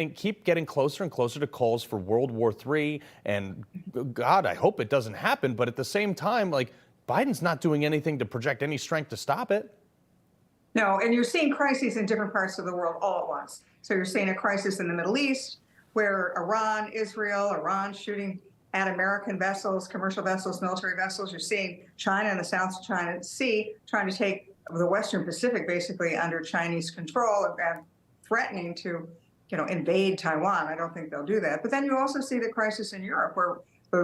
and keep getting closer and closer to calls for World War III. And God, I hope it doesn't happen. But at the same time, like, Biden's not doing anything to project any strength to stop it. No, and you're seeing crises in different parts of the world all at once. So you're seeing a crisis in the Middle East where Iran shooting at American vessels, commercial vessels, military vessels. You're seeing China in the South China Sea trying to take the Western Pacific basically under Chinese control and threatening to, invade Taiwan. I don't think they'll do that. But then you also see the crisis in Europe where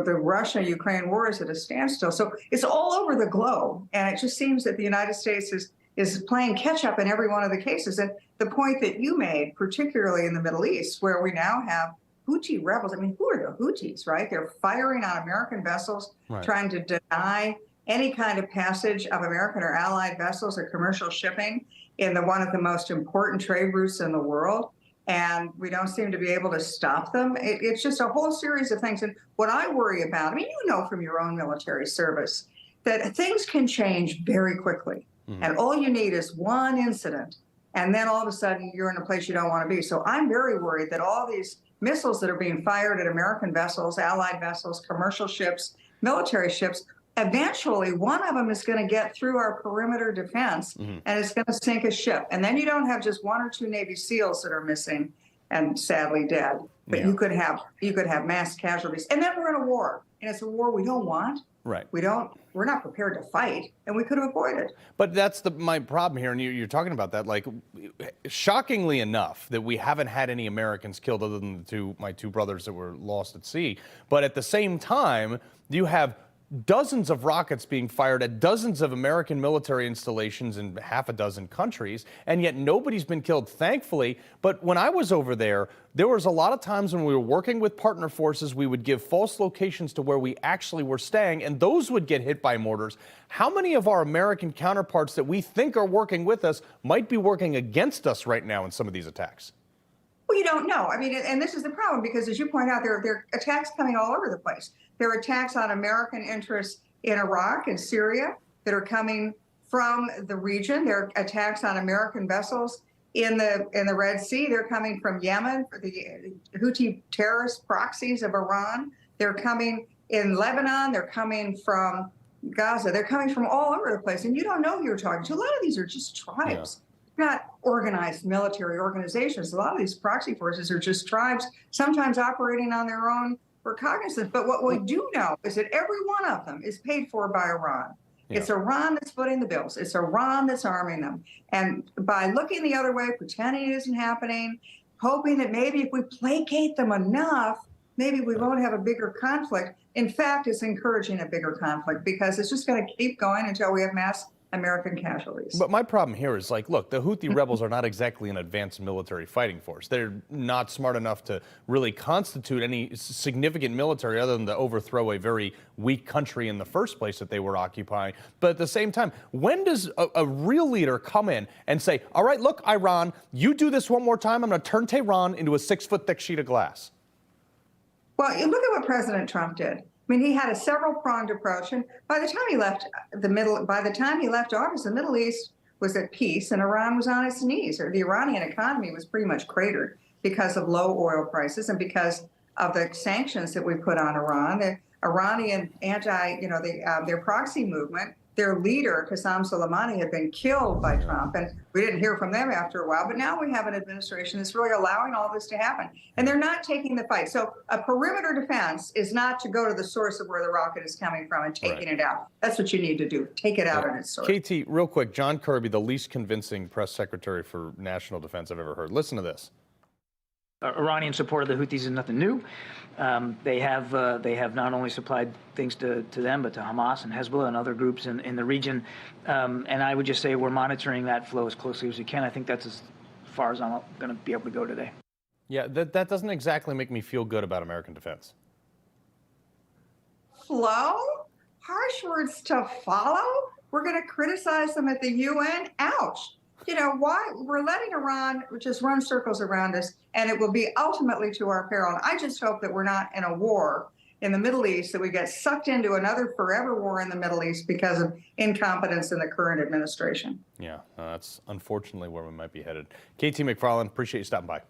the Russia-Ukraine war is at a standstill. So it's all over the globe. And it just seems that the United States is playing catch up in every one of the cases. And the point that you made, particularly in the Middle East, where we now have Houthi rebels. I mean, who are the Houthis, right? They're firing on American vessels, trying to deny any kind of passage of American or allied vessels or commercial shipping in one of the most important trade routes in the world. And we don't seem to be able to stop them. It's just a whole series of things. And what I worry about, I mean, from your own military service, that things can change very quickly. And all you need is one incident. And then all of a sudden you're in a place you don't want to be. So I'm very worried that all these missiles that are being fired at American vessels, allied vessels, commercial ships, military ships, eventually one of them is going to get through our perimeter defense and it's going to sink a ship. And then you don't have just one or two Navy SEALs that are missing and sadly dead, but you could have mass casualties. And then we're in a war, and it's a war we don't want. Right. We're not prepared to fight, and we could have avoided. But that's my problem here, and you're talking about that. Like, shockingly enough, that we haven't had any Americans killed other than my two brothers that were lost at sea. But at the same time, you have dozens of rockets being fired at dozens of American military installations in half a dozen countries, and yet nobody's been killed, thankfully. But when I was over there was a lot of times when we were working with partner forces, we would give false locations to where we actually were staying, and those would get hit by mortars. How many of our American counterparts that we think are working with us might be working against us right now in some of these attacks? Well, you don't know. I mean, and this is the problem, because as you point out, there are attacks coming all over the place. There are attacks on American interests in Iraq and Syria that are coming from the region. There are attacks on American vessels in the Red Sea. They're coming from Yemen, the Houthi terrorist proxies of Iran. They're coming in Lebanon. They're coming from Gaza. They're coming from all over the place. And you don't know who you're talking to. A lot of these are just tribes. Not organized military organizations. A lot of these proxy forces are just tribes, sometimes operating on their own recognizance. But what we do know is that every one of them is paid for by Iran. It's Iran that's footing the bills. It's Iran that's arming them. And by looking the other way, pretending it isn't happening, hoping that maybe if we placate them enough, maybe we won't have a bigger conflict. In fact, it's encouraging a bigger conflict, because it's just going to keep going until we have mass American casualties. But my problem here is, like, look, the Houthi rebels are not exactly an advanced military fighting force. They're not smart enough to really constitute any significant military other than to overthrow a very weak country in the first place that they were occupying. But at the same time, when does a real leader come in and say, all right, look, Iran, you do this one more time, I'm going to turn Tehran into a 6-foot thick sheet of glass? Well, you look at what President Trump did. I mean, he had a several-pronged approach, and by the time he left office, the Middle East was at peace, and Iran was on its knees. Or the Iranian economy was pretty much cratered because of low oil prices and because of the sanctions that we put on Iran. The Iranian their proxy movement, their leader, Qasem Soleimani, had been killed by Trump, and we didn't hear from them after a while. But now we have an administration that's really allowing all this to happen, and they're not taking the fight. So a perimeter defense is not to go to the source of where the rocket is coming from and taking it out. That's what you need to do. Take it out at its source. KT, real quick, John Kirby, the least convincing press secretary for national defense I've ever heard. Listen to this. Iranian support of the Houthis is nothing new. They have not only supplied things to them, but to Hamas and Hezbollah and other groups in the region. And I would just say we're monitoring that flow as closely as we can. I think that's as far as I'm going to be able to go today. Yeah, that doesn't exactly make me feel good about American defense. Flow? Harsh words to follow? We're going to criticize them at the UN? Ouch. Why we're letting Iran just run circles around us, and it will be ultimately to our peril. And I just hope that we're not in a war in the Middle East, that we get sucked into another forever war in the Middle East because of incompetence in the current administration. Yeah, that's unfortunately where we might be headed. KT McFarland, appreciate you stopping by.